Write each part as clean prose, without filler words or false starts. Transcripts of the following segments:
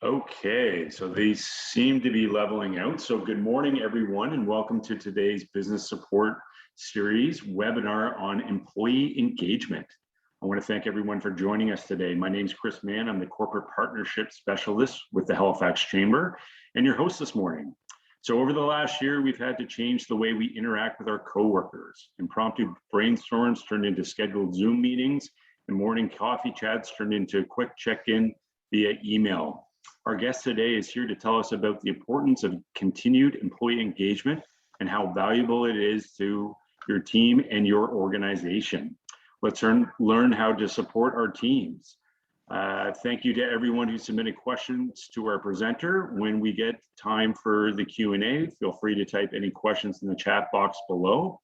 Okay, so these seem to be leveling out. So good morning, everyone, and welcome to today's Business Support Series webinar on employee engagement. I want to thank everyone for joining us today. My name is Chris Mann. I'm the Corporate Partnership Specialist with the Halifax Chamber and your host this morning. So over the last year, we've had to change the way we interact with our coworkers. Impromptu brainstorms turned into scheduled Zoom meetings, and morning coffee chats turned into quick check-in via email. Our guest today is here to tell us about the importance of continued employee engagement and how valuable it is to your team and your organization. Let's learn how to support our teams. Thank you to everyone who submitted questions to our presenter. When we get time for the Q&A, feel free to type any questions in the chat box below.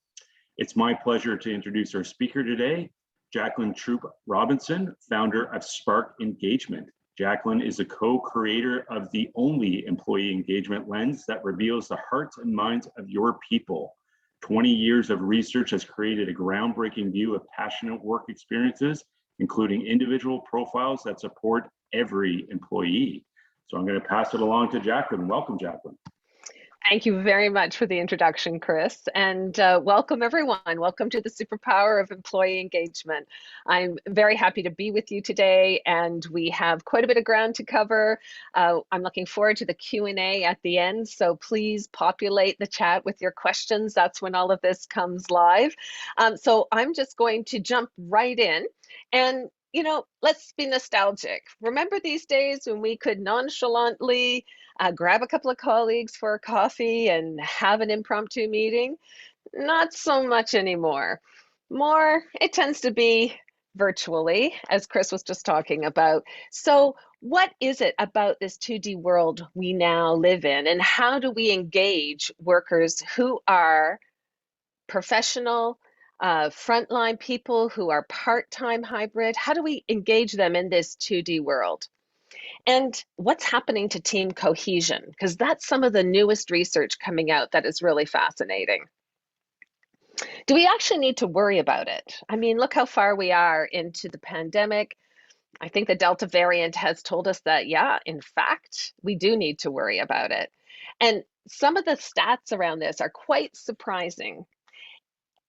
It's my pleasure to introduce our speaker today, Jacqueline Troop Robinson, founder of Spark Engagement. Jacqueline is a co-creator of the only employee engagement lens that reveals the hearts and minds of your people. 20 years of research has created a groundbreaking view of passionate work experiences, including individual profiles that support every employee. So I'm going to pass it along to Jacqueline. Welcome, Jacqueline. Thank you very much for the introduction, Chris, and welcome everyone. Welcome to the superpower of employee engagement. I'm very happy to be with you today, and we have quite a bit of ground to cover. I'm looking forward to the Q&A at the end, so please populate the chat with your questions. That's when all of this comes live. So I'm just going to jump right in, and let's be nostalgic. Remember these days when we could nonchalantly grab a couple of colleagues for a coffee and have an impromptu meeting? Not so much anymore. It tends to be virtually, as Chris was just talking about. So what is it about this 2D world we now live in, and how do we engage workers who are professional, frontline people who are part-time hybrid? How do we engage them in this 2D world? And what's happening to team cohesion? Because that's some of the newest research coming out that is really fascinating. Do we actually need to worry about it? I mean, look how far we are into the pandemic. I think the Delta variant has told us that, yeah, in fact, we do need to worry about it. And some of the stats around this are quite surprising.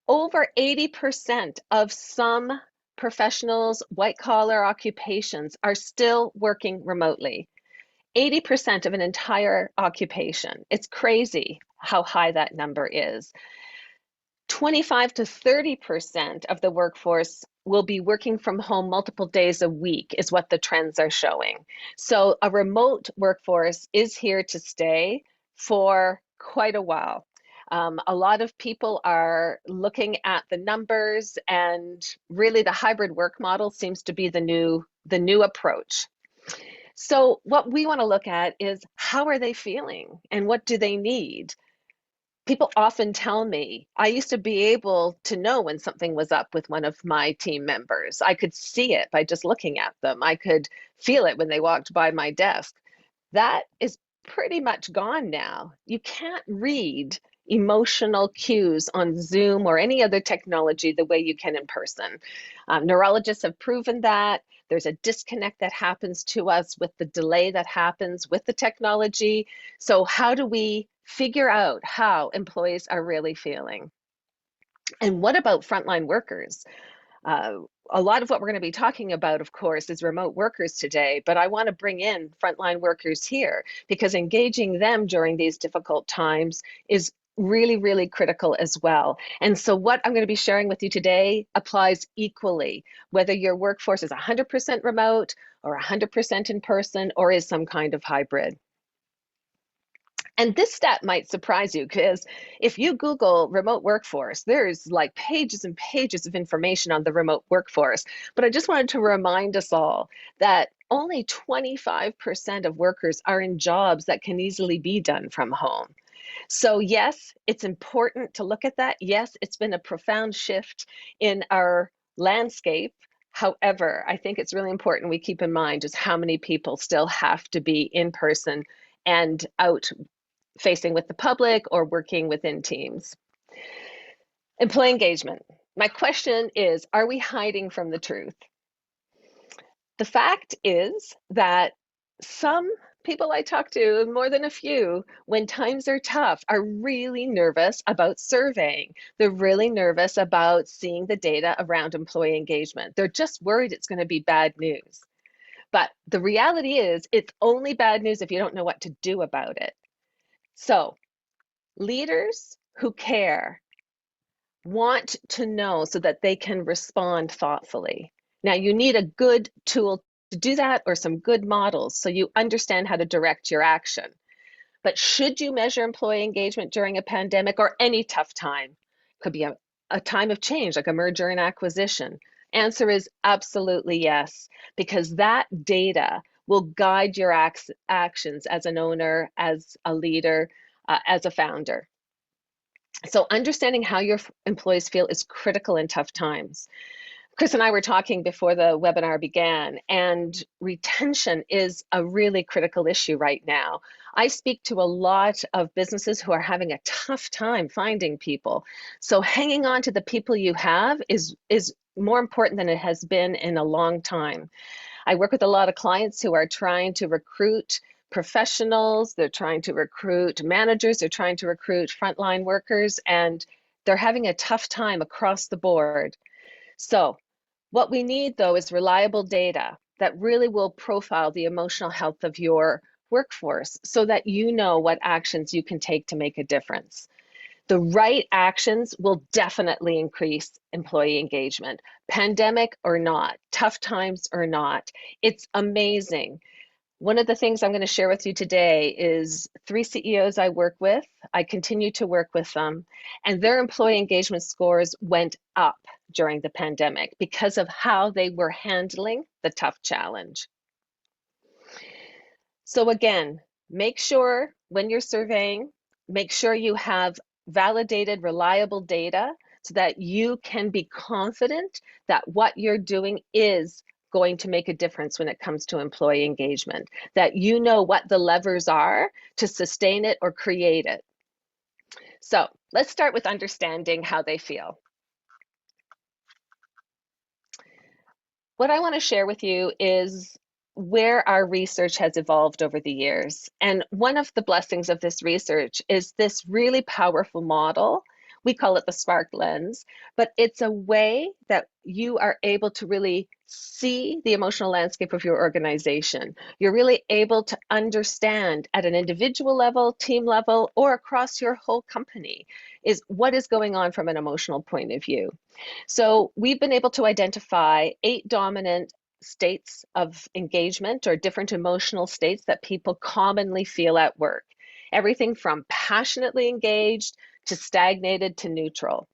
Over 80% of some professionals, white-collar occupations, are still working remotely. 80% of an entire occupation. It's crazy how high that number is. 25 to 30% of the workforce will be working from home multiple days a week is what the trends are showing. So a remote workforce is here to stay for quite a while. A lot of people are looking at the numbers, and really the hybrid work model seems to be the new approach. So what we want to look at is, how are they feeling and what do they need? People often tell me, I used to be able to know when something was up with one of my team members. I could see it by just looking at them. I could feel it when they walked by my desk. That is pretty much gone now. You can't read emotional cues on Zoom or any other technology the way you can in person. Neurologists have proven that. There's a disconnect that happens to us with the delay that happens with the technology. So how do we figure out how employees are really feeling? And what about frontline workers? A lot of what we're going to be talking about, of course, is remote workers today, but I want to bring in frontline workers here because engaging them during these difficult times is really, really critical as well. And so what I'm going to be sharing with you today applies equally, whether your workforce is 100% remote or 100% in person or is some kind of hybrid. And this stat might surprise you, because if you Google remote workforce, there's like pages and pages of information on the remote workforce. But I just wanted to remind us all that only 25% of workers are in jobs that can easily be done from home. So yes, it's important to look at that. Yes, it's been a profound shift in our landscape. However, I think it's really important we keep in mind just how many people still have to be in person and out facing with the public or working within teams. Employee engagement. My question is, are we hiding from the truth? The fact is that some people I talk to, more than a few, when times are tough, are really nervous about surveying. They're really nervous about seeing the data around employee engagement. They're just worried it's going to be bad news. But the reality is, it's only bad news if you don't know what to do about it. So, leaders who care want to know so that they can respond thoughtfully. Now, you need a good tool to do that or some good models so you understand how to direct your action. But should you measure employee engagement during a pandemic or any tough time? Could be a time of change, like a merger and acquisition. Answer is absolutely yes, because that data will guide your actions as an owner, as a leader, as a founder. So understanding how your employees feel is critical in tough times. Chris and I were talking before the webinar began, and retention is a really critical issue right now. I speak to a lot of businesses who are having a tough time finding people. So hanging on to the people you have is more important than it has been in a long time. I work with a lot of clients who are trying to recruit professionals, they're trying to recruit managers, they're trying to recruit frontline workers, and they're having a tough time across the board. So what we need, though, is reliable data that really will profile the emotional health of your workforce so that you know what actions you can take to make a difference. The right actions will definitely increase employee engagement, pandemic or not, tough times or not. It's amazing. One of the things I'm going to share with you today is 3 CEOs I work with. I continue to work with them, and their employee engagement scores went up during the pandemic because of how they were handling the tough challenge. So again, make sure when you're surveying, make sure you have validated, reliable data so that you can be confident that what you're doing is going to make a difference when it comes to employee engagement, that you know what the levers are to sustain it or create it. So let's start with understanding how they feel. What I want to share with you is where our research has evolved over the years. And one of the blessings of this research is this really powerful model. We call it the Spark Lens, but it's a way that you are able to really see the emotional landscape of your organization. You're really able to understand at an individual level, team level, or across your whole company is what is going on from an emotional point of view. So we've been able to identify 8 dominant states of engagement or different emotional states that people commonly feel at work. Everything from passionately engaged to stagnated to neutral.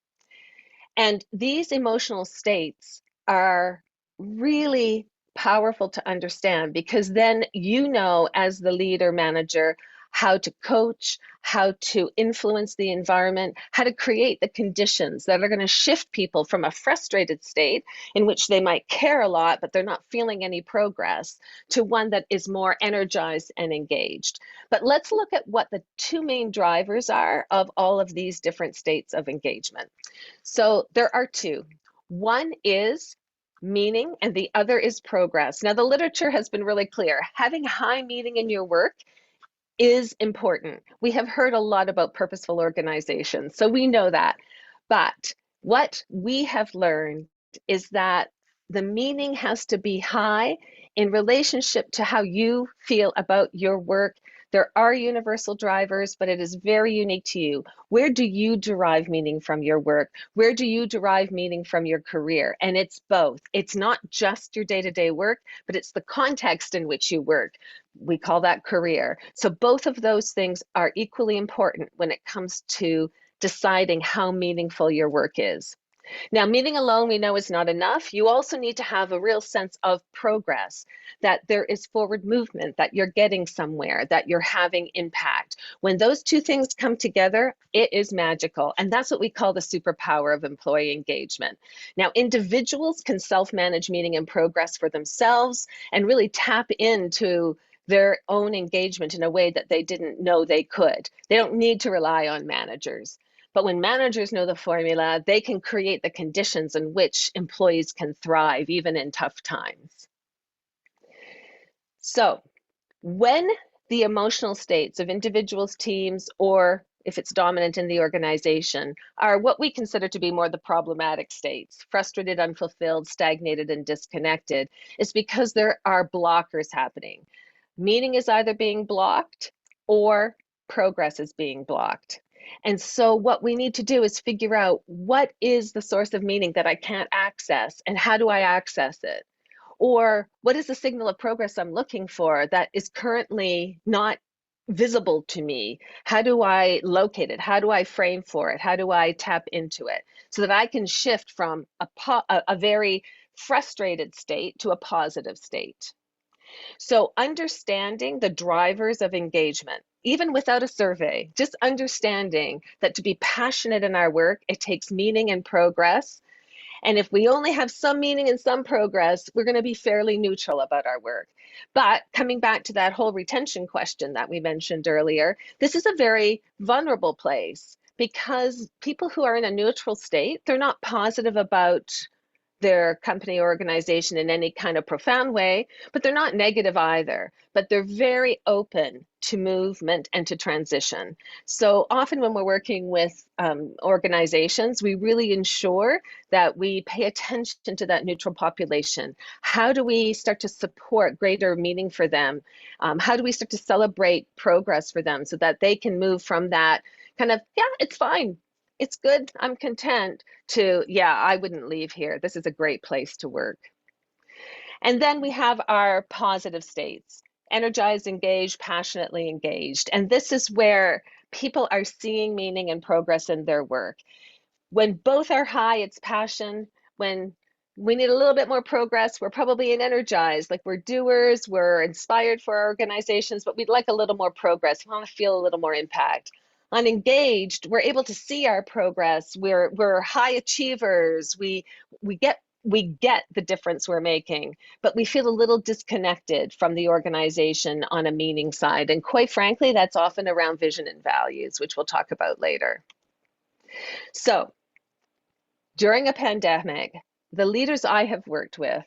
And these emotional states are really powerful to understand because then you know, as the leader manager, how to coach, how to influence the environment, how to create the conditions that are going to shift people from a frustrated state in which they might care a lot, but they're not feeling any progress, to one that is more energized and engaged. But let's look at what the 2 main drivers are of all of these different states of engagement. So there are 2. One is meaning and the other is progress. Now, the literature has been really clear. Having high meaning in your work is important. We have heard a lot about purposeful organization, so we know that. But what we have learned is that the meaning has to be high in relationship to how you feel about your work. There are universal drivers, but it is very unique to you. Where do you derive meaning from your work? Where do you derive meaning from your career? And it's both. It's not just your day-to-day work, but it's the context in which you work. We call that career. So both of those things are equally important when it comes to deciding how meaningful your work is. Now, meaning alone we know is not enough. You also need to have a real sense of progress, that there is forward movement, that you're getting somewhere, that you're having impact. When those 2 things come together, it is magical. And that's what we call the superpower of employee engagement. Now, individuals can self-manage meaning and progress for themselves and really tap into their own engagement in a way that they didn't know they could. They don't need to rely on managers. But when managers know the formula, they can create the conditions in which employees can thrive, even in tough times. So when the emotional states of individuals, teams, or if it's dominant in the organization, are what we consider to be more the problematic states, frustrated, unfulfilled, stagnated, and disconnected, is because there are blockers happening. Meaning is either being blocked or progress is being blocked. And so what we need to do is figure out what is the source of meaning that I can't access and how do I access it? Or what is the signal of progress I'm looking for that is currently not visible to me? How do I locate it? How do I frame for it? How do I tap into it so that I can shift from a very frustrated state to a positive state? So understanding the drivers of engagement, even without a survey, just understanding that to be passionate in our work, it takes meaning and progress. And if we only have some meaning and some progress, we're going to be fairly neutral about our work. But coming back to that whole retention question that we mentioned earlier, this is a very vulnerable place because people who are in a neutral state, they're not positive about their company organization in any kind of profound way, but they're not negative either. But they're very open to movement and to transition. So often when we're working with organizations, we really ensure that we pay attention to that neutral population. How do we start to support greater meaning for them? How do we start to celebrate progress for them so that they can move from that kind of, yeah, it's fine, it's good, I'm content, to, yeah, I wouldn't leave here. This is a great place to work. And then we have our positive states, energized, engaged, passionately engaged. And this is where people are seeing meaning and progress in their work. When both are high, it's passion. When we need a little bit more progress, we're probably in energized, like we're doers, we're inspired for our organizations, but we'd like a little more progress. We want to feel a little more impact. On engaged, we're able to see our progress. We're high achievers. We get the difference we're making, but we feel a little disconnected from the organization on a meaning side. And quite frankly, that's often around vision and values, which we'll talk about later. So during a pandemic, the leaders I have worked with,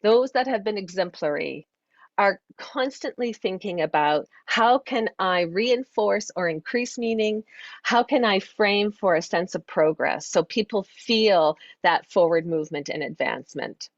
those that have been exemplary, are constantly thinking about how can I reinforce or increase meaning? How can I frame for a sense of progress so people feel that forward movement and advancement?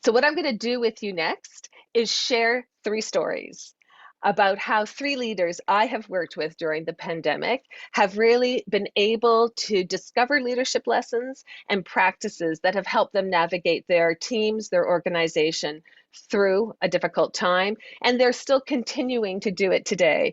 So what I'm going to do with you next is share 3 stories about how 3 leaders I have worked with during the pandemic have really been able to discover leadership lessons and practices that have helped them navigate their teams, their organization through a difficult time, and they're still continuing to do it today.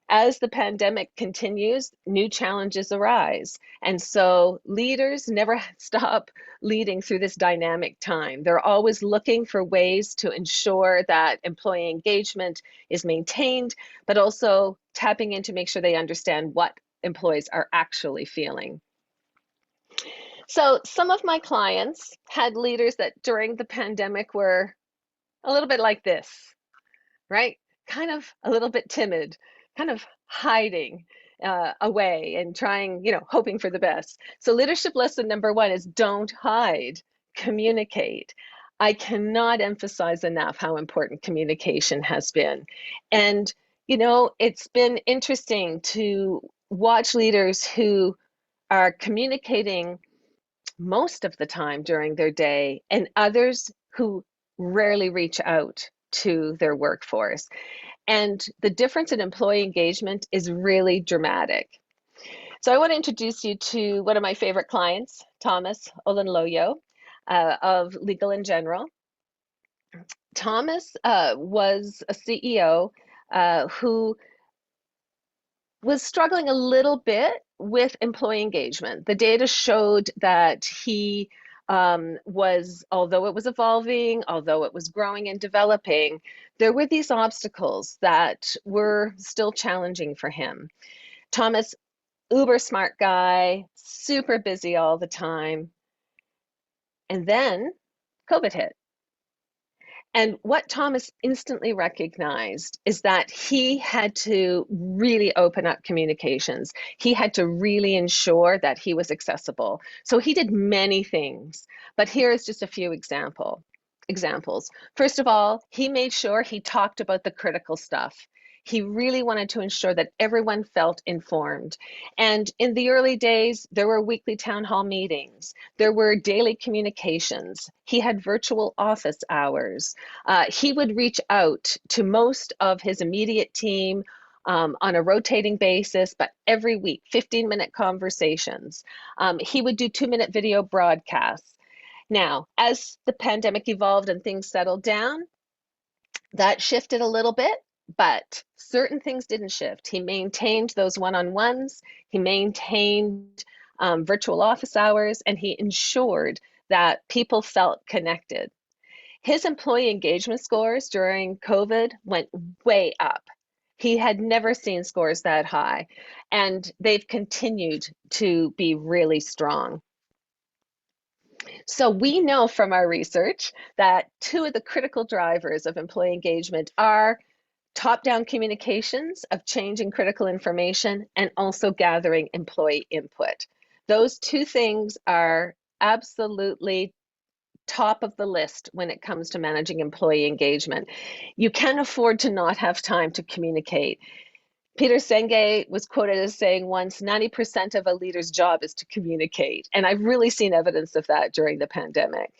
As the pandemic continues, new challenges arise. And so leaders never stop leading through this dynamic time. They're always looking for ways to ensure that employee engagement is maintained, but also tapping in to make sure they understand what employees are actually feeling. So some of my clients had leaders that during the pandemic were a little bit like this, right? Kind of a little bit timid, kind of hiding away and trying, hoping for the best. So leadership lesson number 1 is don't hide, communicate. I cannot emphasize enough how important communication has been. And, it's been interesting to watch leaders who are communicating most of the time during their day and others who rarely reach out to their workforce. And the difference in employee engagement is really dramatic. So I want to introduce you to one of my favorite clients, Thomas Olenloyo of Legal in General. Thomas was a CEO who was struggling a little bit with employee engagement. The data showed that he was, although it was evolving, although it was growing and developing, there were these obstacles that were still challenging for him. Thomas, uber smart guy, super busy all the time. And then COVID hit. And what Thomas instantly recognized is that he had to really open up communications. He had to really ensure that he was accessible. So he did many things, but here's just a few examples. First of all, he made sure he talked about the critical stuff. He really wanted to ensure that everyone felt informed. And in the early days, there were weekly town hall meetings. There were daily communications. He had virtual office hours. He would reach out to most of his immediate team on a rotating basis, but every week, 15-minute conversations. He would do 2-minute video broadcasts. Now, as the pandemic evolved and things settled down, that shifted a little bit, but certain things didn't shift. He maintained those one-on-ones, he maintained virtual office hours, and he ensured that people felt connected. His employee engagement scores during COVID went way up. He had never seen scores that high, and they've continued to be really strong. So we know from our research that two of the critical drivers of employee engagement are top-down communications of change in critical information and also gathering employee input. Those two things are absolutely top of the list when it comes to managing employee engagement. You can't afford to not have time to communicate. Peter Senge was quoted as saying once, 90% of a leader's job is to communicate. And I've really seen evidence of that during the pandemic.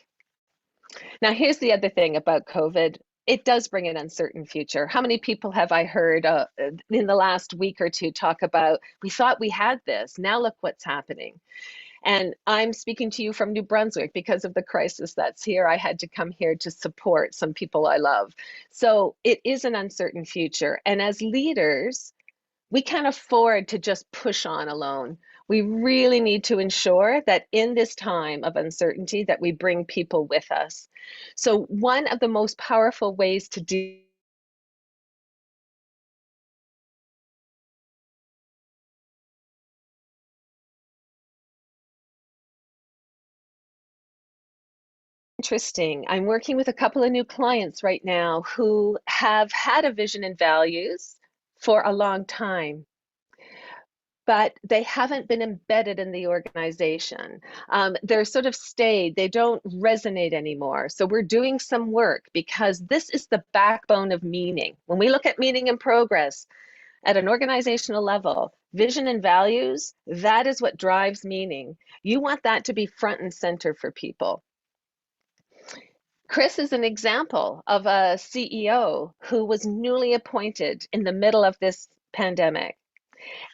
Now, here's the other thing about COVID. It does bring an uncertain future. How many people have I heard in the last week or two talk about, we thought we had this, now look what's happening. And I'm speaking to you from New Brunswick because of the crisis that's here. I had to come here to support some people I love. So it is an uncertain future. And as leaders, we can't afford to just push on alone. We really need to ensure that in this time of uncertainty that we bring people with us. So one of the most powerful ways to do interesting. I'm working with a couple of new clients right now who have had a vision and values for a long time, but they haven't been embedded in the organization. They're sort of stayed, they don't resonate anymore. So we're doing some work because this is the backbone of meaning. When we look at meaning and progress at an organizational level, vision and values, that is what drives meaning. You want that to be front and center for people. Chris is an example of a CEO who was newly appointed in the middle of this pandemic.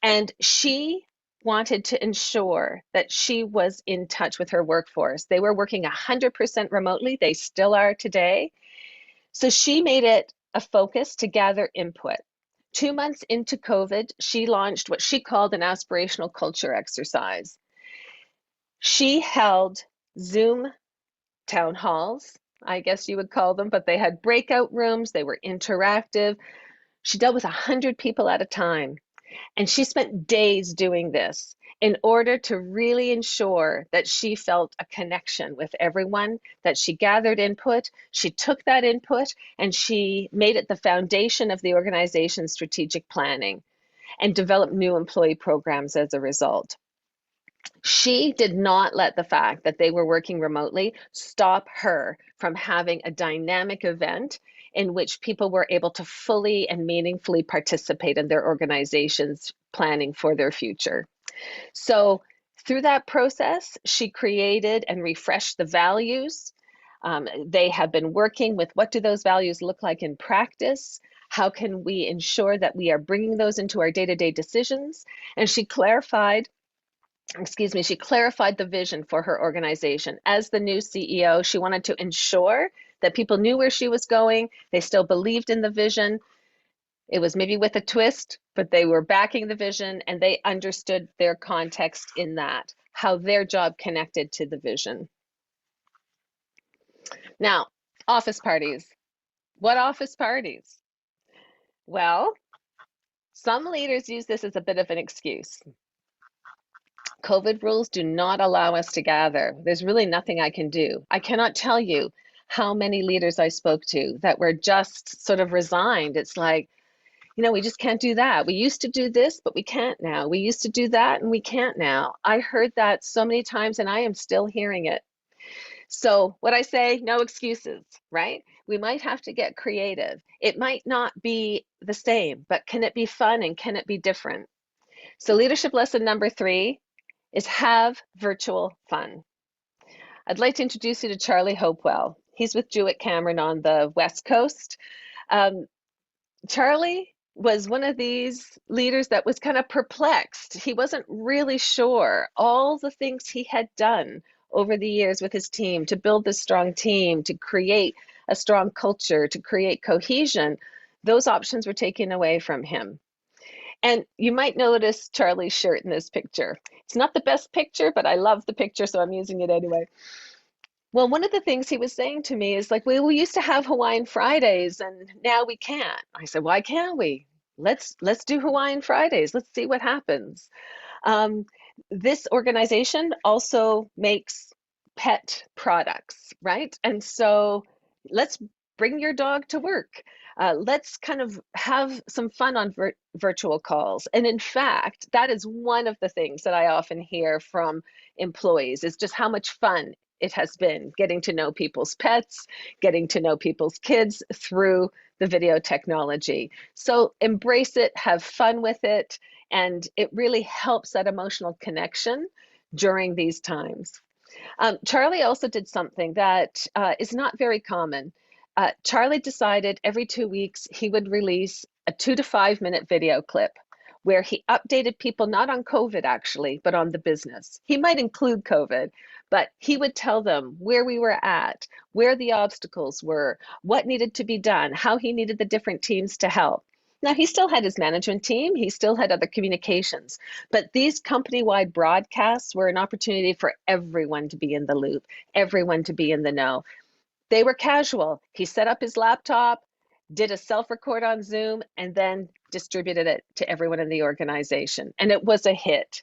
And she wanted to ensure that she was in touch with her workforce. They were working 100% remotely. They still are today. So she made it a focus to gather input. 2 months into COVID, she launched what she called an aspirational culture exercise. She held Zoom town halls, I guess you would call them, but they had breakout rooms, they were interactive. She dealt with 100 people at a time. And she spent days doing this in order to really ensure that she felt a connection with everyone, that she gathered input, she took that input, and she made it the foundation of the organization's strategic planning and developed new employee programs as a result. She did not let the fact that they were working remotely stop her from having a dynamic event in which people were able to fully and meaningfully participate in their organization's planning for their future. So through that process, she created and refreshed the values. They have been working with what do those values look like in practice? How can we ensure that we are bringing those into our day-to-day decisions? And she clarified the vision for her organization. As the new CEO, she wanted to ensure that people knew where she was going, they still believed in the vision. It was maybe with a twist, but they were backing the vision and they understood their context in that, how their job connected to the vision. Now, office parties. What office parties? Well, some leaders use this as a bit of an excuse. COVID rules do not allow us to gather. There's really nothing I can do. I cannot tell you how many leaders I spoke to that were just sort of resigned. It's like, we just can't do that. We used to do this, but we can't now. We used to do that and we can't now. I heard that so many times and I am still hearing it. So what I say, no excuses, right? we might have to get creative. It might not be the same, but can it be fun and can it be different? So leadership lesson number 3 is have virtual fun. I'd like to introduce you to Charlie Hopewell. He's with Jewett Cameron on the West Coast. Um, Charlie was one of these leaders that was kind of perplexed. He wasn't really sure all the things he had done over the years with his team to build this strong team, to create a strong culture, to create cohesion. Those options were taken away from him. And you might notice Charlie's shirt in this picture. It's not the best picture, but I love the picture, so I'm using it anyway. Well, one of the things he was saying to me is like, we used to have Hawaiian Fridays and now we can't. I said, why can't we? Let's do Hawaiian Fridays. Let's see what happens. Um, this organization also makes pet products, right? And so let's bring your dog to work. Let's kind of have some fun on virtual calls. And in fact, that is one of the things that I often hear from employees is just how much fun it has been getting to know people's pets, getting to know people's kids through the video technology. So embrace it, have fun with it, and it really helps that emotional connection during these times. Charlie also did something that is not very common. Charlie decided every 2 weeks he would release a 2 to 5 minute video clip where he updated people not on COVID actually, but on the business. He might include COVID, but he would tell them where we were at, where the obstacles were, what needed to be done, how he needed the different teams to help. Now, he still had his management team, he still had other communications, but these company-wide broadcasts were an opportunity for everyone to be in the loop, everyone to be in the know. They were casual. He set up his laptop, did a self-record on Zoom, and then distributed it to everyone in the organization. And it was a hit.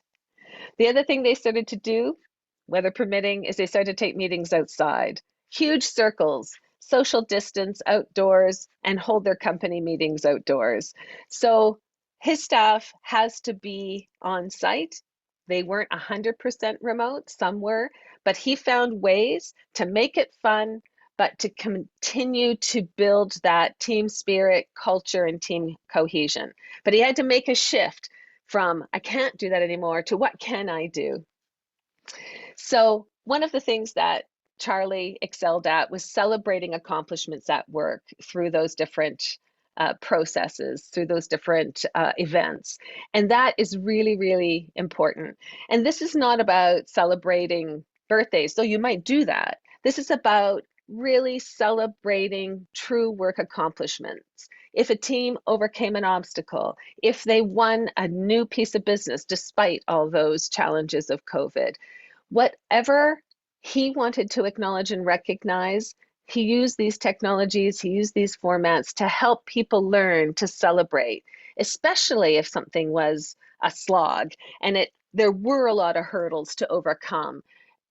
The other thing they started to do, weather permitting, is they started to take meetings outside. Huge circles, social distance outdoors, and hold their company meetings outdoors. So his staff has to be on site. They weren't 100% remote, some were, but he found ways to make it fun, but to continue to build that team spirit, culture, and team cohesion. But he had to make a shift from I can't do that anymore to what can I do? So one of the things that Charlie excelled at was celebrating accomplishments at work through those different processes, through those different events. And that is really, really important. And this is not about celebrating birthdays, though you might do that. This is about really celebrating true work accomplishments. If a team overcame an obstacle, if they won a new piece of business despite all those challenges of COVID, whatever he wanted to acknowledge and recognize, he used these technologies, he used these formats to help people learn to celebrate, especially if something was a slog and there were a lot of hurdles to overcome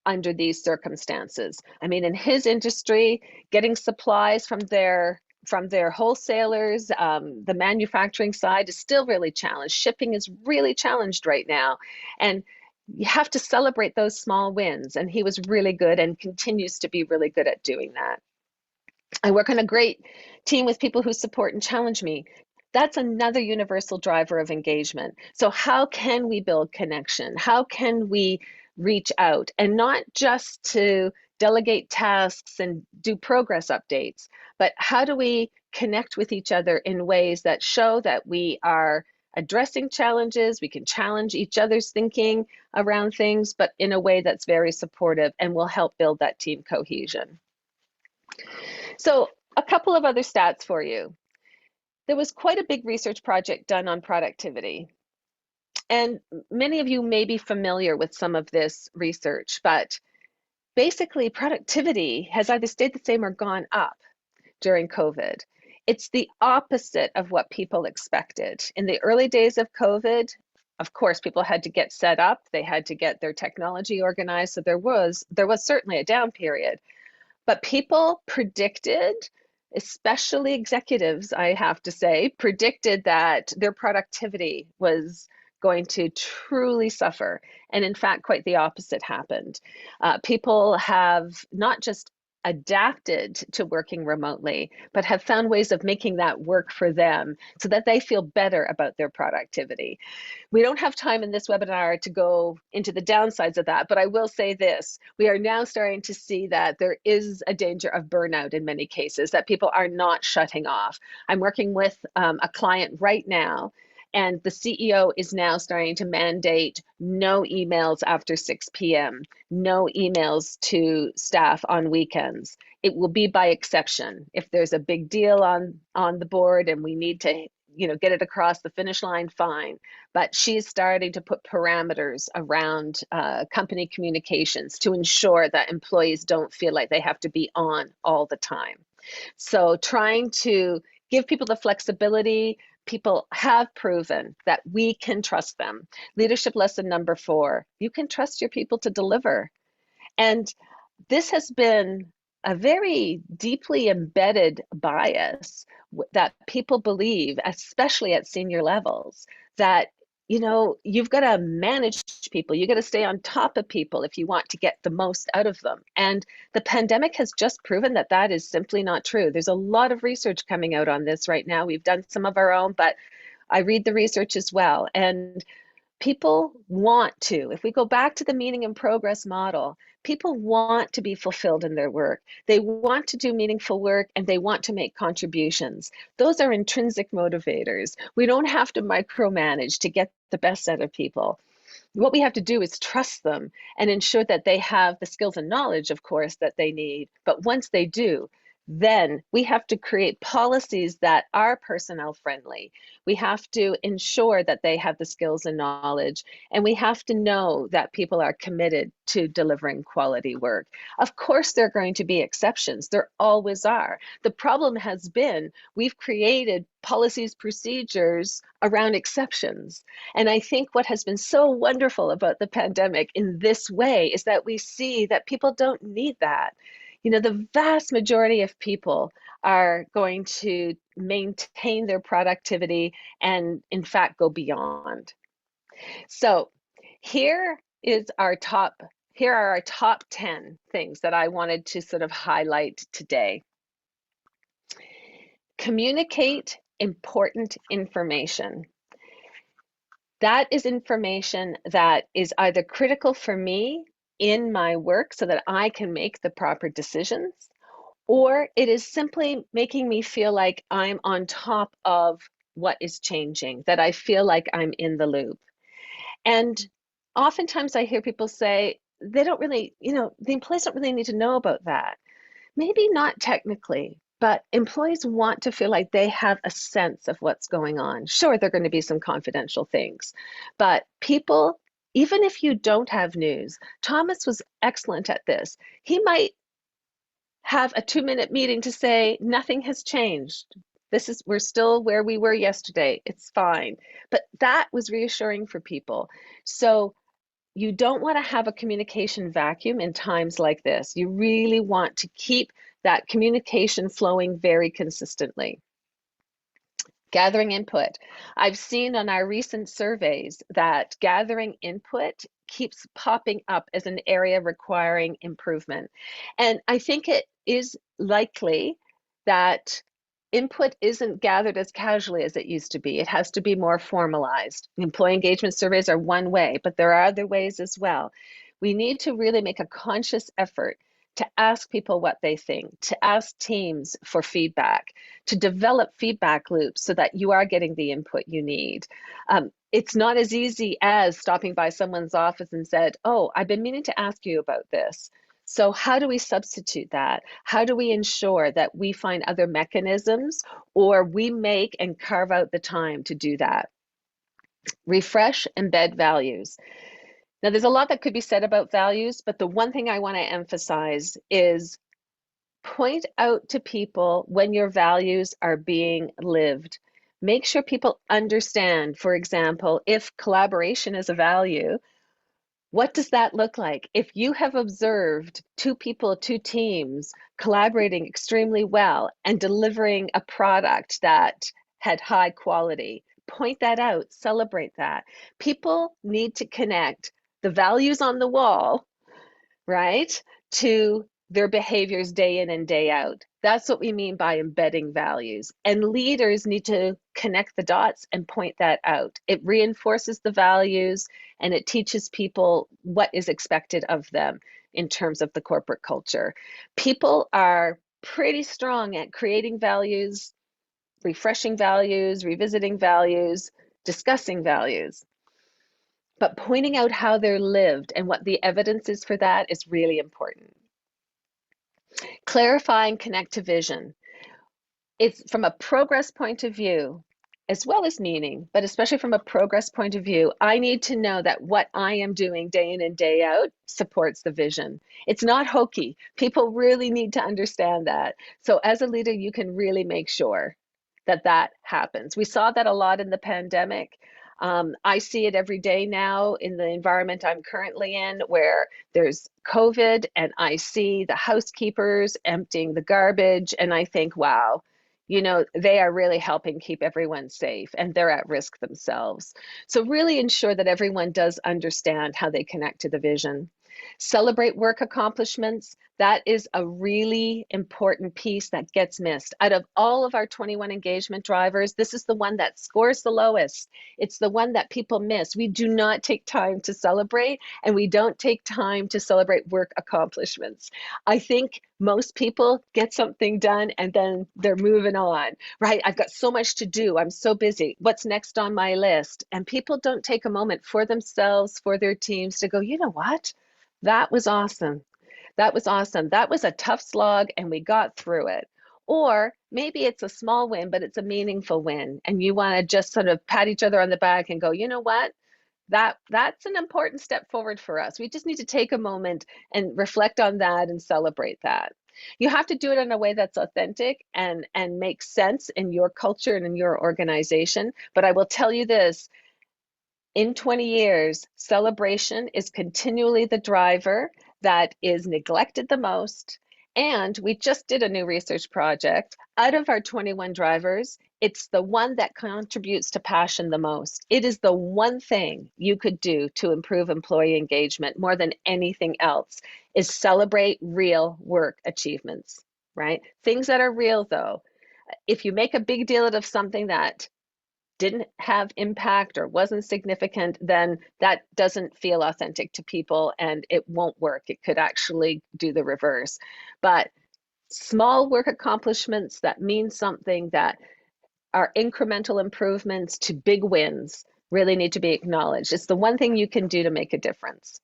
under these circumstances. I mean, in his industry, getting supplies from their wholesalers, the manufacturing side is still really challenged. Shipping is really challenged right now. And you have to celebrate those small wins. And he was really good and continues to be really good at doing that. I work on a great team with people who support and challenge me. That's another universal driver of engagement. So how can we build connection? How can we reach out and not just to delegate tasks and do progress updates, but how do we connect with each other in ways that show that we are addressing challenges, we can challenge each other's thinking around things, but in a way that's very supportive and will help build that team cohesion. So a couple of other stats for you. There was quite a big research project done on productivity. And many of you may be familiar with some of this research, but basically productivity has either stayed the same or gone up during COVID. It's the opposite of what people expected. In the early days of COVID, of course, people had to get set up, they had to get their technology organized, so there was certainly a down period. But people predicted, especially executives, I have to say, predicted that their productivity was going to truly suffer. And in fact, quite the opposite happened. People have not just adapted to working remotely, but have found ways of making that work for them so that they feel better about their productivity. We don't have time in this webinar to go into the downsides of that, but I will say this. We are now starting to see that there is a danger of burnout in many cases, that people are not shutting off. I'm working with a client right now, and the CEO is now starting to mandate no emails after 6 p.m., no emails to staff on weekends. It will be by exception. If there's a big deal on the board and we need to get it across the finish line, fine. But she's starting to put parameters around company communications to ensure that employees don't feel like they have to be on all the time. So trying to give people the flexibility. People have proven that we can trust them. Leadership lesson number 4, you can trust your people to deliver. And this has been a very deeply embedded bias that people believe, especially at senior levels, that you've got to manage people, you got to stay on top of people if you want to get the most out of them. And the pandemic has just proven that that is simply not true. There's a lot of research coming out on this right now. We've done some of our own, but I read the research as well. And people want to, if we go back to the meaning and progress model, people want to be fulfilled in their work. They want to do meaningful work and they want to make contributions. Those are intrinsic motivators. We don't have to micromanage to get the best out of people. What we have to do is trust them and ensure that they have the skills and knowledge, of course, that they need. But once they do, then we have to create policies that are personnel friendly. We have to ensure that they have the skills and knowledge, and we have to know that people are committed to delivering quality work. Of course, there are going to be exceptions. There always are. The problem has been we've created policies, procedures around exceptions. And I think what has been so wonderful about the pandemic in this way is that we see that people don't need that. The vast majority of people are going to maintain their productivity and, in fact, go beyond. So here are our top 10 things that I wanted to sort of highlight today. Communicate important information. That is information that is either critical for me in my work so that I can make the proper decisions, or it is simply making me feel like I'm on top of what is changing, that I feel like I'm in the loop. And oftentimes I hear people say they don't really, the employees don't really need to know about that. Maybe not technically, but employees want to feel like they have a sense of what's going on. Sure, there are going to be some confidential things, but people, even if you don't have news, Thomas was excellent at this. He might have a 2-minute meeting to say nothing has changed. We're still where we were yesterday. It's fine. But that was reassuring for people. So you don't want to have a communication vacuum in times like this. You really want to keep that communication flowing very consistently. Gathering input. I've seen on our recent surveys that gathering input keeps popping up as an area requiring improvement. And I think it is likely that input isn't gathered as casually as it used to be. It has to be more formalized. Employee engagement surveys are one way, but there are other ways as well. We need to really make a conscious effort to ask people what they think, to ask teams for feedback, to develop feedback loops so that you are getting the input you need. It's not as easy as stopping by someone's office and said, "Oh, I've been meaning to ask you about this." So how do we substitute that? How do we ensure that we find other mechanisms or we make and carve out the time to do that? Refresh, embed values. Now, there's a lot that could be said about values, but the one thing I want to emphasize is point out to people when your values are being lived. Make sure people understand, for example, if collaboration is a value, what does that look like? If you have observed 2 people, 2 teams collaborating extremely well and delivering a product that had high quality, point that out, celebrate that. People need to connect the values on the wall, right, to their behaviors day in and day out. That's what we mean by embedding values. And leaders need to connect the dots and point that out. It reinforces the values and it teaches people what is expected of them in terms of the corporate culture. People are pretty strong at creating values, refreshing values, revisiting values, discussing values. But pointing out how they're lived and what the evidence is for that is really important. Clarify and connect to vision. It's from a progress point of view, as well as meaning, but especially from a progress point of view, I need to know that what I am doing day in and day out supports the vision. It's not hokey. People really need to understand that. So as a leader, you can really make sure that that happens. We saw that a lot in the pandemic. I see it every day now in the environment I'm currently in, where there's COVID and I see the housekeepers emptying the garbage, and I think, wow, you know, they are really helping keep everyone safe and they're at risk themselves. So, really ensure that everyone does understand how they connect to the vision. Celebrate work accomplishments. That is a really important piece that gets missed. Out of all of our 21 engagement drivers, this is the one that scores the lowest. It's the one that people miss. We do not take time to celebrate, and we don't take time to celebrate work accomplishments. I think most people get something done and then they're moving on, right? I've got so much to do. I'm so busy. What's next on my list? And people don't take a moment for themselves, for their teams to go, you know what? That was awesome. That was awesome. That was a tough slog and we got through it. Or maybe it's a small win, but it's a meaningful win. And you want to just sort of pat each other on the back and go, you know what? That's an important step forward for us. We just need to take a moment and reflect on that and celebrate that. You have to do it in a way that's authentic and makes sense in your culture and in your organization. But I will tell you this, in 20 years, celebration is continually the driver that is neglected the most. And we just did a new research project. Out of our 21 drivers, it's the one that contributes to passion the most. It is the one thing you could do to improve employee engagement more than anything else is celebrate real work achievements, right? Things that are real though. If you make a big deal out of something that didn't have impact or wasn't significant, then that doesn't feel authentic to people and it won't work. It could actually do the reverse. But small work accomplishments that mean something, that are incremental improvements to big wins, really need to be acknowledged. It's the one thing you can do to make a difference.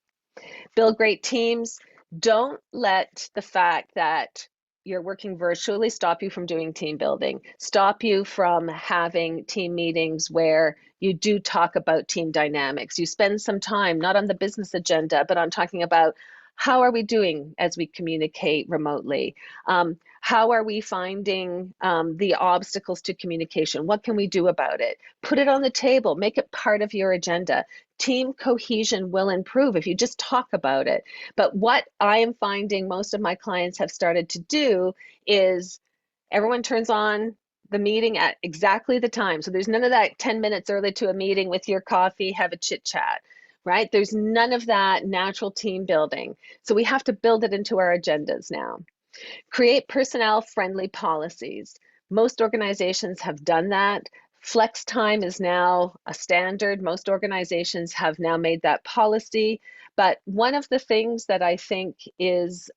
Build great teams. Don't let the fact that you're working virtually stop you from doing team building, stop you from having team meetings where you do talk about team dynamics. You spend some time not on the business agenda, but on talking about how are we doing as we communicate remotely? How are we finding the obstacles to communication? What can we do about it? Put it on the table, make it part of your agenda. Team cohesion will improve if you just talk about it. But what I am finding most of my clients have started to do is everyone turns on the meeting at exactly the time. So there's none of that 10 minutes early to a meeting with your coffee, have a chit chat, right? There's none of that natural team building. So we have to build it into our agendas now. Create personnel-friendly policies. Most organizations have done that. Flex time is now a standard. Most organizations have now made that policy. But one of the things that I think is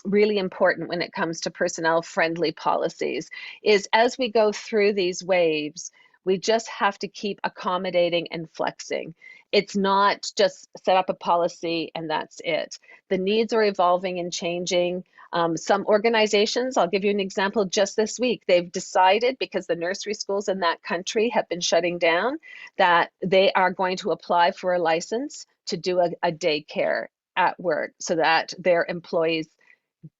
really important when it comes to personnel-friendly policies is as we go through these waves, we just have to keep accommodating and flexing. It's not just set up a policy and that's it. The needs are evolving and changing. Some organizations, I'll give you an example just this week, they've decided, because the nursery schools in that country have been shutting down, that they are going to apply for a license to do a daycare at work so that their employees,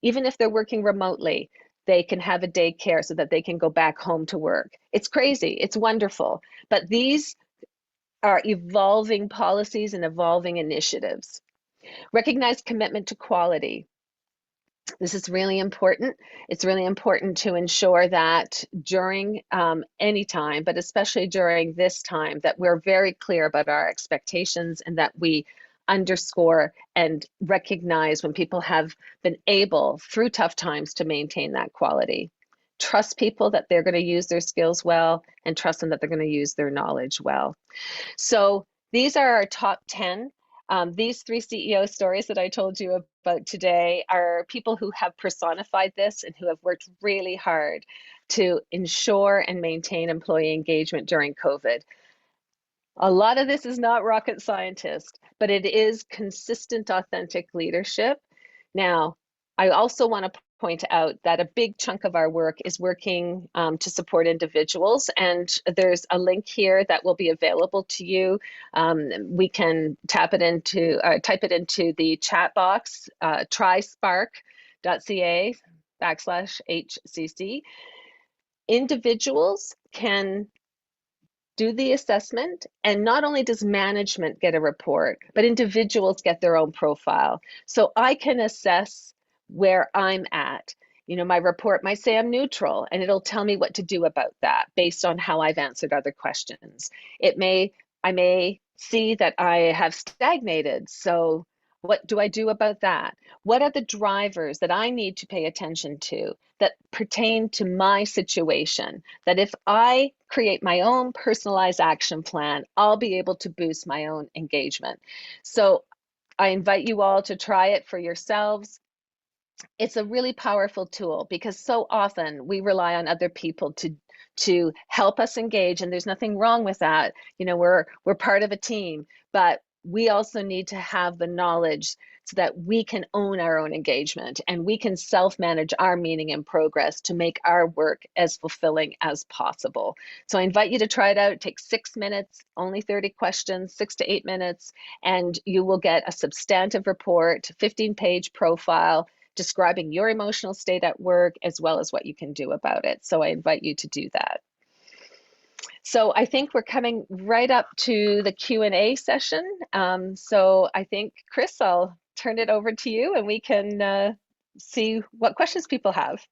even if they're working remotely, they can have a daycare so that they can go back home to work. It's crazy, it's wonderful, but these are evolving policies and evolving initiatives. Recognize commitment to quality. This is really important. It's really important to ensure that during any time, but especially during this time, that we're very clear about our expectations and that we underscore and recognize when people have been able through tough times to maintain that quality. Trust people that they're going to use their skills well, and trust them that they're going to use their knowledge well. So these are our top 10. These 3 CEO stories that I told you about today are people who have personified this and who have worked really hard to ensure and maintain employee engagement during COVID. A lot of this is not rocket scientist, but it is consistent, authentic leadership. Now, I also want to point out that a big chunk of our work is working to support individuals, and there's a link here that will be available to you. We can type it into the chat box, tryspark.ca/HCC. Individuals can do the assessment, and not only does management get a report, but individuals get their own profile. So I can assess where I'm at. My report might say I'm neutral, and it'll tell me what to do about that based on how I've answered other questions. I may see that I have stagnated. So what do I do about that? What are the drivers that I need to pay attention to that pertain to my situation? That if I create my own personalized action plan, I'll be able to boost my own engagement. So I invite you all to try it for yourselves. It's a really powerful tool because so often we rely on other people to help us engage, and there's nothing wrong with that. We're part of a team, but we also need to have the knowledge so that we can own our own engagement and we can self-manage our meaning and progress to make our work as fulfilling as possible. So I invite you to try it out. It takes 6 minutes, only 30 questions, 6 to 8 minutes, and you will get a substantive report, 15-page profile describing your emotional state at work as well as what you can do about it. So I invite you to do that. So I think we're coming right up to the Q&A session. So I think, Chris, I'll turn it over to you and we can see what questions people have.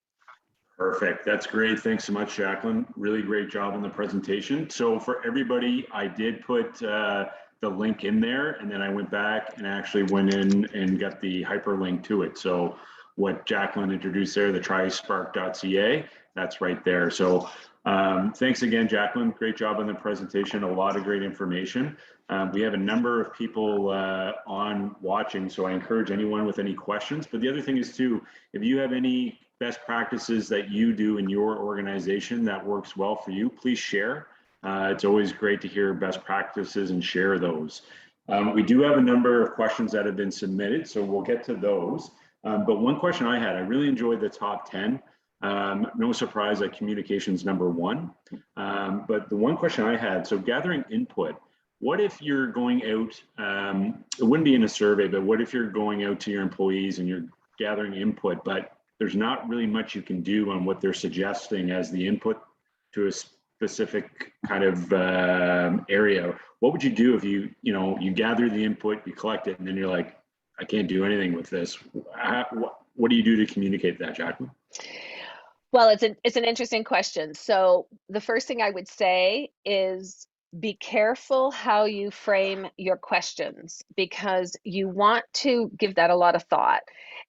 Perfect. That's great. Thanks so much, Jacqueline. Really great job on the presentation. So for everybody, I did put the link in there, and then I went back and actually went in and got the hyperlink to it. So what Jacqueline introduced there, the tryspark.ca, that's right there. So thanks again, Jacqueline. Great job on the presentation. A lot of great information. We have a number of people on watching, so I encourage anyone with any questions. But the other thing is too, if you have any best practices that you do in your organization that works well for you, please share. It's always great to hear best practices and share those. We do have a number of questions that have been submitted, so we'll get to those. But one question I had, I really enjoyed the top 10. No surprise that communication's #1. But the one question I had, so gathering input, what if you're going out, it wouldn't be in a survey, but what if you're going out to your employees and you're gathering input, but there's not really much you can do on what they're suggesting as the input to a specific kind of area? What would you do if you gather the input, you collect it, and then you're like, I can't do anything with this? What do you do to communicate that, Jacqueline? Well, it's an interesting question. So the first thing I would say is be careful how you frame your questions, because you want to give that a lot of thought.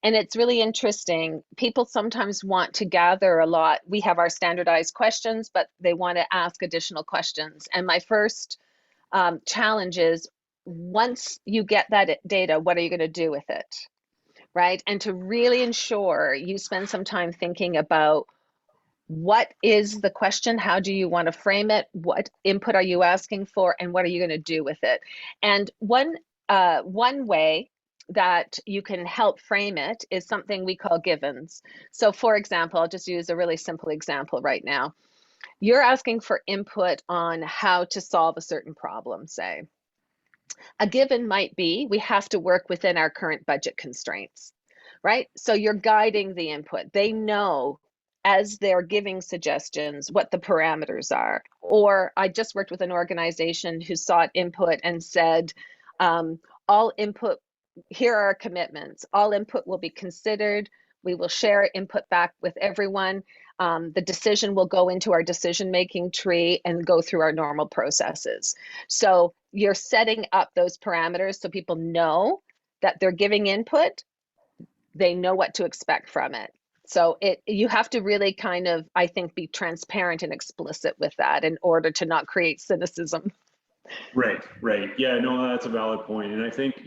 And it's really interesting. People sometimes want to gather a lot. We have our standardized questions, but they want to ask additional questions. And my first challenge is, once you get that data, what are you going to do with it? Right? And to really ensure you spend some time thinking about, what is the question? How do you want to frame it? What input are you asking for? And what are you going to do with it? And one way that you can help frame it is something we call givens. So for example, I'll just use a really simple example right now. You're asking for input on how to solve a certain problem, say. A given might be, we have to work within our current budget constraints, right? So you're guiding the input. They know as they're giving suggestions what the parameters are. Or I just worked with an organization who sought input and said, all input, here are our commitments. All input will be considered. We will share input back with everyone. The decision will go into our decision-making tree and go through our normal processes. So you're setting up those parameters so people know that they're giving input, they know what to expect from it. So you have to really kind of, I think, be transparent and explicit with that in order to not create cynicism. Right, right. Yeah, no, that's a valid point. And I think,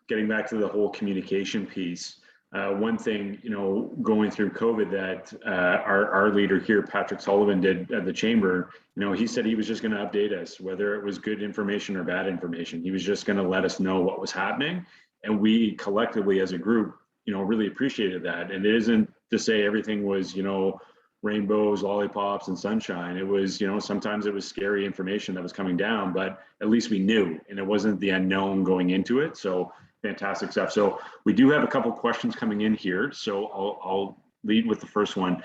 getting back to the whole communication piece, one thing, going through COVID that our leader here, Patrick Sullivan, did at the chamber, he said he was just going to update us, whether it was good information or bad information. He was just going to let us know what was happening. And we collectively as a group, really appreciated that. And it isn't to say everything was, rainbows, lollipops, and sunshine. It was, sometimes it was scary information that was coming down, but at least we knew, and it wasn't the unknown going into it. So fantastic stuff. So we do have a couple questions coming in here. So I'll lead with the first one.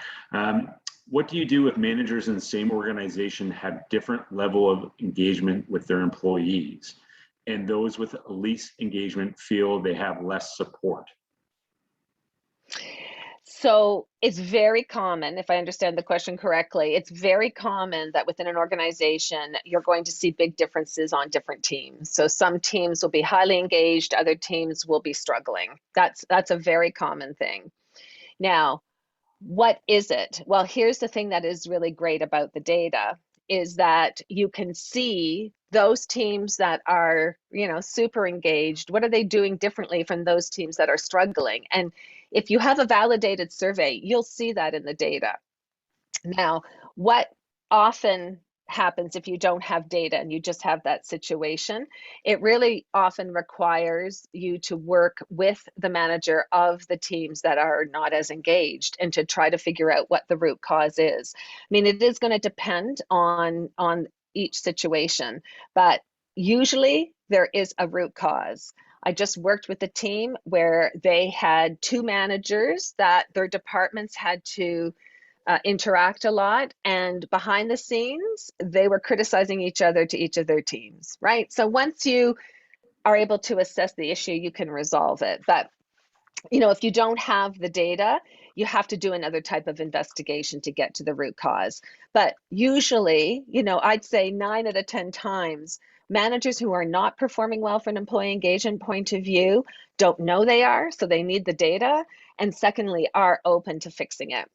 What do you do if managers in the same organization have different level of engagement with their employees, and those with least engagement feel they have less support? So it's very common, if I understand the question correctly, it's very common that within an organization, you're going to see big differences on different teams. So some teams will be highly engaged, other teams will be struggling. That's a very common thing. Now, what is it? Well, here's the thing that is really great about the data is that you can see those teams that are, super engaged. What are they doing differently from those teams that are struggling? And if you have a validated survey, you'll see that in the data. Now, what often happens if you don't have data and you just have that situation, it really often requires you to work with the manager of the teams that are not as engaged and to try to figure out what the root cause is. I mean, it is going to depend on each situation, but usually there is a root cause. I just worked with a team where they had two managers that their departments had to interact a lot, and behind the scenes they were criticizing each other to each of their teams, right? So once you are able to assess the issue, you can resolve it. But if you don't have the data, you have to do another type of investigation to get to the root cause. But usually, I'd say 9 out of 10 times, managers who are not performing well from an employee engagement point of view don't know they are, so they need the data, and secondly, are open to fixing it.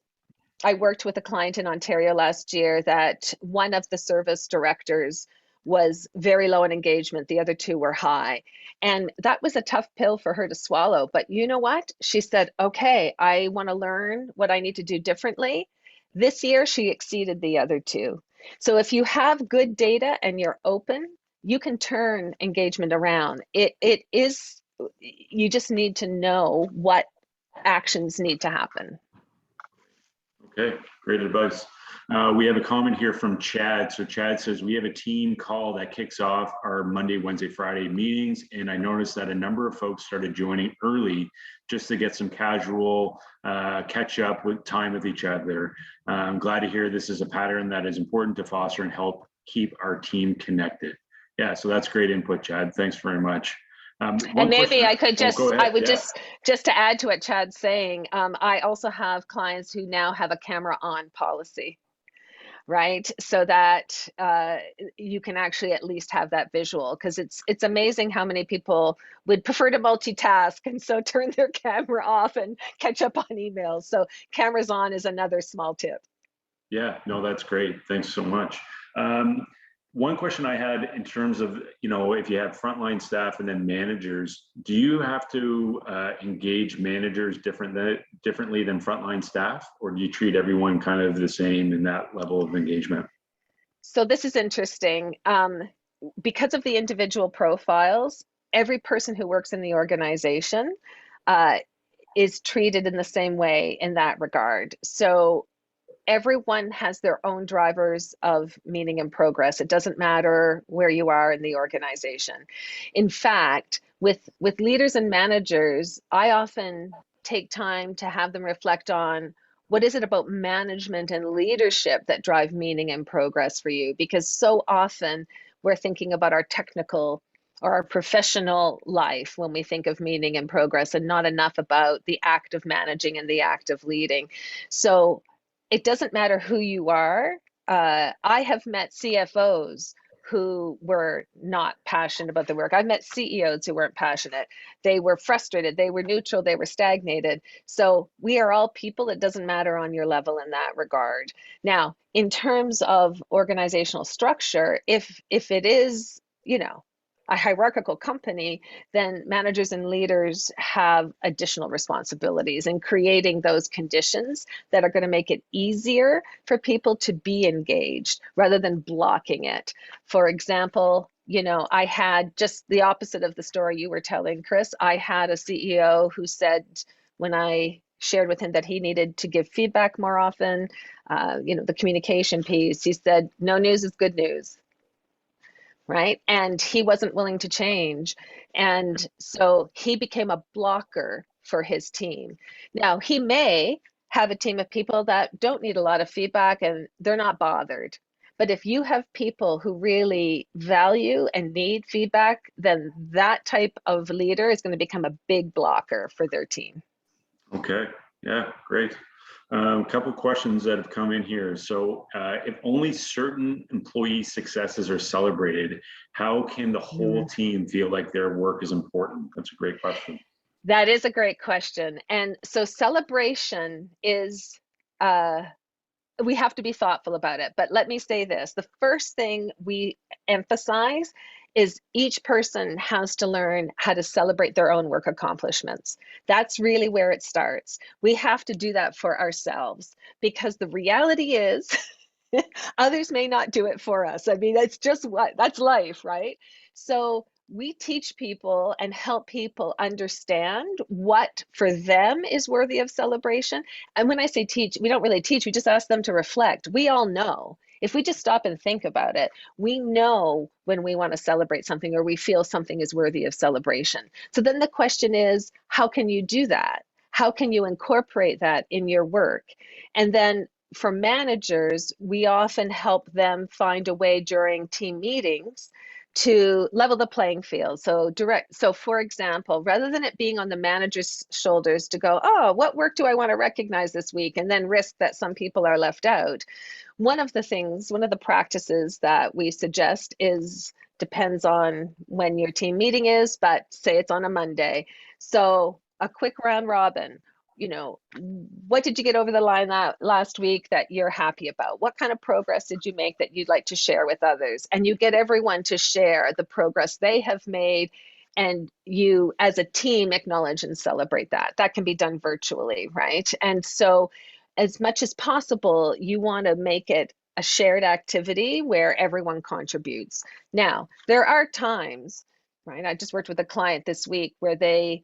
I worked with a client in Ontario last year that one of the service directors was very low in engagement. The other two were high. And that was a tough pill for her to swallow. But you know what? She said, okay, I want to learn what I need to do differently. This year, she exceeded the other two. So if you have good data and you're open, you can turn engagement around. It is, you just need to know what actions need to happen. Okay, great advice. We have a comment here from Chad. So Chad says, we have a team call that kicks off our Monday, Wednesday, Friday meetings. And I noticed that a number of folks started joining early just to get some casual catch up with time with each other. I'm glad to hear this is a pattern that is important to foster and help keep our team connected. Yeah, so that's great input, Chad. Thanks very much. And maybe I could just, go ahead. I would Yeah. just to add to what Chad's saying, I also have clients who now have a camera on policy, right? So that you can actually at least have that visual, because it's amazing how many people would prefer to multitask and so turn their camera off and catch up on emails. So cameras on is another small tip. Yeah, no, that's great. Thanks so much. One question I had in terms of, if you have frontline staff and then managers, do you have to engage managers differently than frontline staff, or do you treat everyone kind of the same in that level of engagement? So this is interesting. Because of the individual profiles, every person who works in the organization uh, is treated in the same way in that regard. So everyone has their own drivers of meaning and progress. It doesn't matter where you are in the organization. In fact, with leaders and managers, I often take time to have them reflect on what is it about management and leadership that drive meaning and progress for you? Because so often we're thinking about our technical or our professional life when we think of meaning and progress, and not enough about the act of managing and the act of leading. So it doesn't matter who you are. I have met CFOs who were not passionate about the work. I've met CEOs who weren't passionate. They were frustrated, they were neutral, they were stagnated. So we are all people. It doesn't matter on your level in that regard. Now, in terms of organizational structure, if it is, a hierarchical company, then managers and leaders have additional responsibilities in creating those conditions that are going to make it easier for people to be engaged rather than blocking it. For example, I had just the opposite of the story you were telling, Chris. I had a CEO who said, when I shared with him that he needed to give feedback more often, the communication piece, he said, no news is good news. Right? And he wasn't willing to change. And so he became a blocker for his team. Now, he may have a team of people that don't need a lot of feedback and they're not bothered. But if you have people who really value and need feedback, then that type of leader is going to become a big blocker for their team. Okay, yeah, great. A couple questions that have come in here. So if only certain employee successes are celebrated, how can the whole team feel like their work is important? That's a great question. That is a great question. And so celebration is, we have to be thoughtful about it. But let me say this, the first thing we emphasize is each person has to learn how to celebrate their own work accomplishments. That's really where it starts. We have to do that for ourselves because the reality is others may not do it for us. I mean, that's life, right? So we teach people and help people understand what for them is worthy of celebration. And when I say teach, we don't really teach, we just ask them to reflect. We all know. If we just stop and think about it, we know when we want to celebrate something or we feel something is worthy of celebration. So then the question is, how can you do that? How can you incorporate that in your work? And then for managers, we often help them find a way during team meetings to level the playing field. So for example, rather than it being on the manager's shoulders to go, oh, what work do I want to recognize this week? And then risk that some people are left out. One of the practices that we suggest depends on when your team meeting is, but say it's on a Monday. So a quick round robin. What did you get over the line last week that you're happy about? What kind of progress did you make that you'd like to share with others? And you get everyone to share the progress they have made, and you as a team acknowledge and celebrate that. That can be done virtually, right? And so as much as possible, you want to make it a shared activity where everyone contributes. Now, there are times, right? I just worked with a client this week where they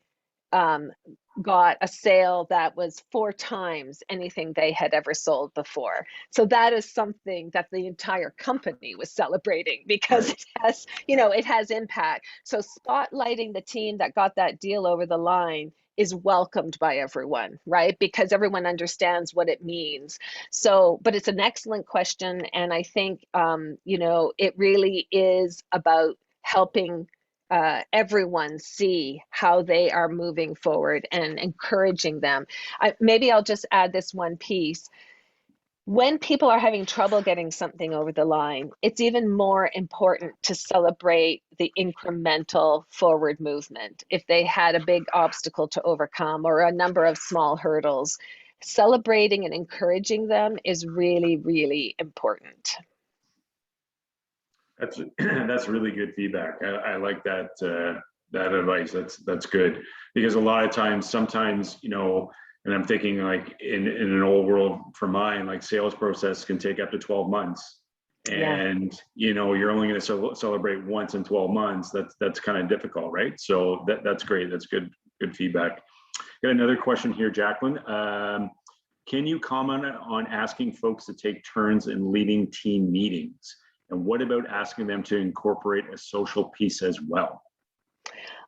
got a sale that was 4 times anything they had ever sold before. So that is something that the entire company was celebrating because it has impact. So spotlighting the team that got that deal over the line is welcomed by everyone, right? Because everyone understands what it means. So, but it's an excellent question. And I think, it really is about helping everyone see how they are moving forward and encouraging them. Maybe I'll just add this one piece. When people are having trouble getting something over the line, it's even more important to celebrate the incremental forward movement. If they had a big obstacle to overcome or a number of small hurdles, celebrating and encouraging them is really, really important. That's really good feedback. I like that that advice. That's good because a lot of times, sometimes, and I'm thinking like in an old world for mine, like sales process can take up to 12 months, and you're only going to celebrate once in 12 months. That's kind of difficult, right? So that's great. That's good feedback. Got another question here, Jacqueline. Can you comment on asking folks to take turns in leading team meetings? And what about asking them to incorporate a social piece as well?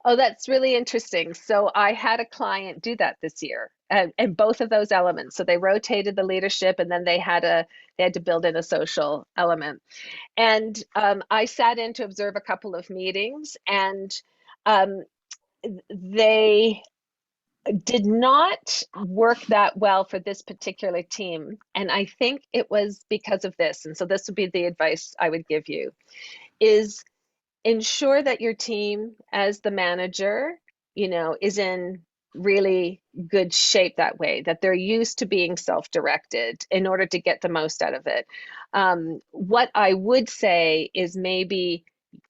Oh, that's really interesting. So I had a client do that this year, and both of those elements. So they rotated the leadership, and then they had to build in a social element. And I sat in to observe a couple of meetings, and they did not work that well for this particular team. And I think it was because of this. And so this would be the advice I would give you. is ensure that your team, as the manager, is in really good shape that way, that they're used to being self-directed in order to get the most out of it. What I would say is maybe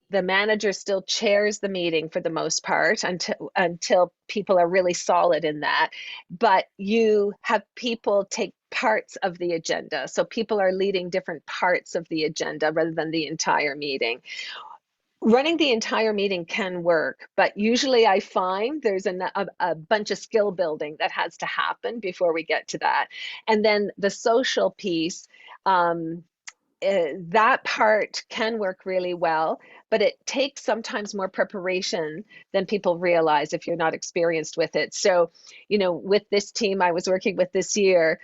the manager still chairs the meeting for the most part until people are really solid in that, but you have people take parts of the agenda, so people are leading different parts of the agenda rather than the entire meeting. Running the entire meeting can work, but usually I find there's a bunch of skill building that has to happen before we get to that. And then the social piece, that part can work really well, but it takes sometimes more preparation than people realize if you're not experienced with it. So, with this team I was working with this year,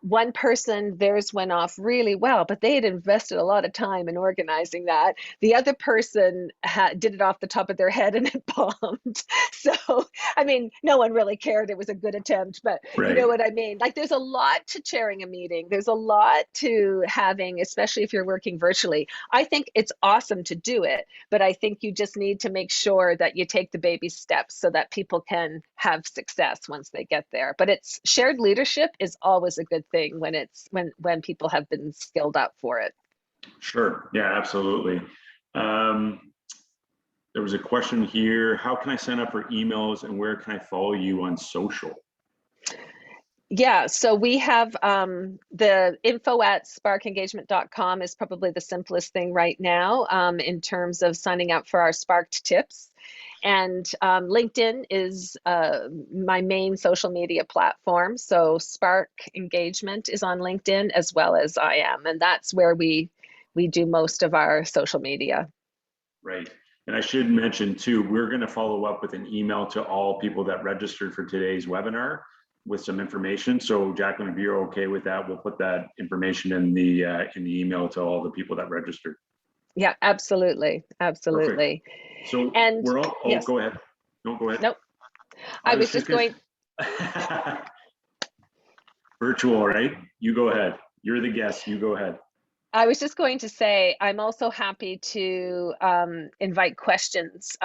one person, theirs went off really well, but they had invested a lot of time in organizing that. The other person did it off the top of their head and it bombed. So, I mean, no one really cared. It was a good attempt, but you know Right. what I mean? Like, there's a lot to chairing a meeting. There's a lot to having, especially if you're working virtually. I think it's awesome to do it, but I think you just need to make sure that you take the baby steps so that people can have success once they get there. But it's shared leadership is always a good thing when when people have been skilled up for it. Sure. Yeah, absolutely. Um, there was a question here. How can I sign up for emails and where can I follow you on social? Yeah, so we have the info at sparkengagement.com is probably the simplest thing right now in terms of signing up for our Sparked tips. And LinkedIn is my main social media platform. So Spark Engagement is on LinkedIn as well as I am. And that's where we do most of our social media. Right. And I should mention too, we're going to follow up with an email to all people that registered for today's webinar with some information. So Jacqueline, if you're okay with that, we'll put that information in the email to all the people that registered. Yeah, absolutely. Perfect. Absolutely. So And we're all, oh, yes, go ahead. No, go ahead. nope. I I was was just just going going, to, virtual, right? You go ahead. You're the guest. You go ahead. I was just going to say, I'm also happy to invite questions.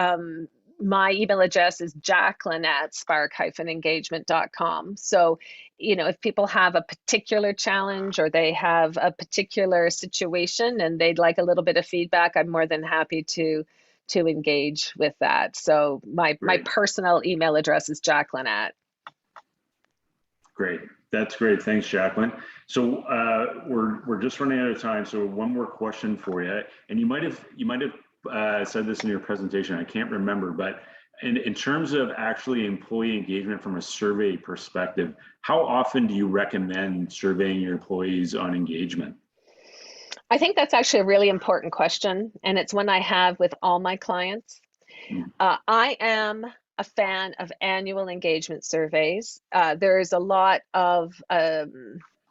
My email address is Jacqueline at spark-engagement.com. So, if people have a particular challenge or they have a particular situation and they'd like a little bit of feedback, I'm more than happy to engage with that. So my Great. personal email address is Jacqueline at. Great. That's great. Thanks, Jacqueline. So we're just running out of time. So one more question for you, and you might have said this in your presentation. I can't remember, but in terms of actually employee engagement from a survey perspective, how often do you recommend surveying your employees on engagement? I think that's actually a really important question, and it's one I have with all my clients. Hmm. I am a fan of annual engagement surveys. There's a lot of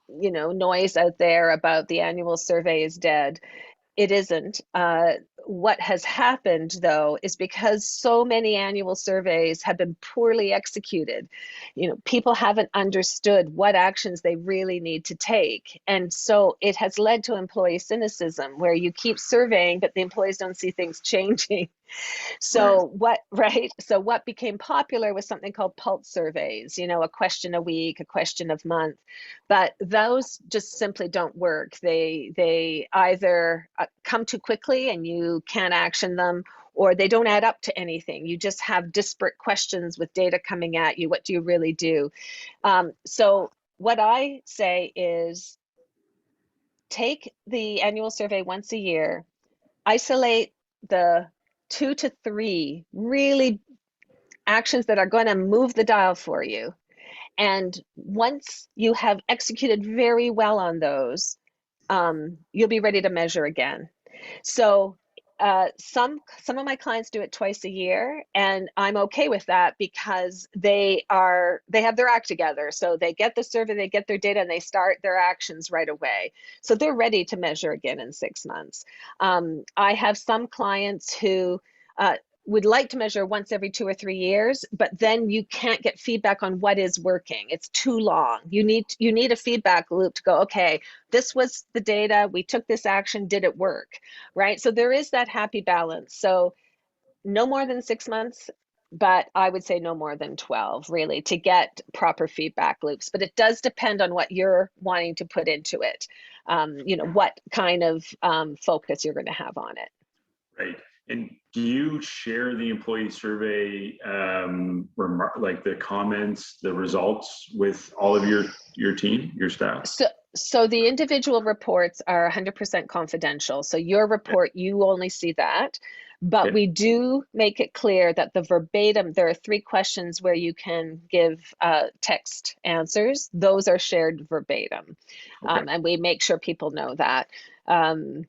noise out there about the annual survey is dead. It isn't. What has happened, though, is because so many annual surveys have been poorly executed, people haven't understood what actions they really need to take. And so it has led to employee cynicism, where you keep surveying, but the employees don't see things changing. Right. So what became popular was something called pulse surveys, a question a week, a question a month, but those just simply don't work. They either come too quickly and you can't action them, or they don't add up to anything. You just have disparate questions with data coming at you. What do you really do? So what I say is take the annual survey once a year, isolate the 2 to 3 really actions that are going to move the dial for you. And once you have executed very well on those, you'll be ready to measure again. So some of my clients do it twice a year, and I'm okay with that because they have their act together. So they get the survey, they get their data, and they start their actions right away. So they're ready to measure again in 6 months. I have some clients who would like to measure once every 2 or 3 years, but then you can't get feedback on what is working. It's too long. You need a feedback loop to go, okay, this was the data, we took this action, did it work? Right? So there is that happy balance. So no more than 6 months, but I would say no more than 12, really, to get proper feedback loops. But it does depend on what you're wanting to put into it. What kind of focus you're going to have on it. Right. And do you share the employee survey, like the comments, the results with all of your team, your staff? So the individual reports are 100% confidential. So your report, you only see that. But Okay. we do make it clear that the verbatim, there are 3 questions where you can give text answers. Those are shared verbatim. Okay. And we make sure people know that. And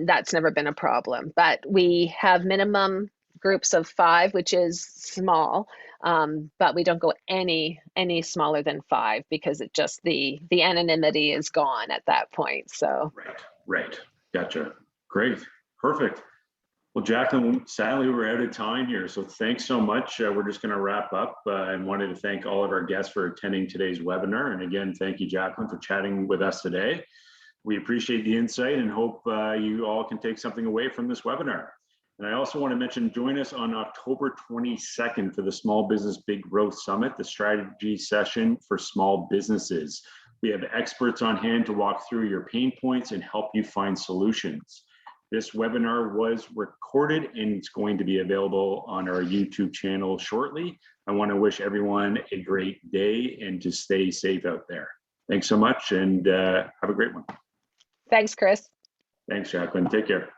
that's never been a problem. But we have minimum groups of 5, which is small. But we don't go any smaller than 5 because it just the anonymity is gone at that point. So Right. Gotcha. Great. Perfect. Well, Jacqueline, sadly, we're out of time here. So thanks so much. We're just going to wrap up and wanted to thank all of our guests for attending today's webinar. And again, thank you, Jacqueline, for chatting with us today. We appreciate the insight and hope you all can take something away from this webinar. And I also want to mention, join us on October 22nd for the Small Business Big Growth Summit, the strategy session for small businesses. We have experts on hand to walk through your pain points and help you find solutions. This webinar was recorded and it's going to be available on our YouTube channel shortly. I want to wish everyone a great day and to stay safe out there. Thanks so much and have a great one. thanks, Chris. Thanks, Jacqueline. Take care.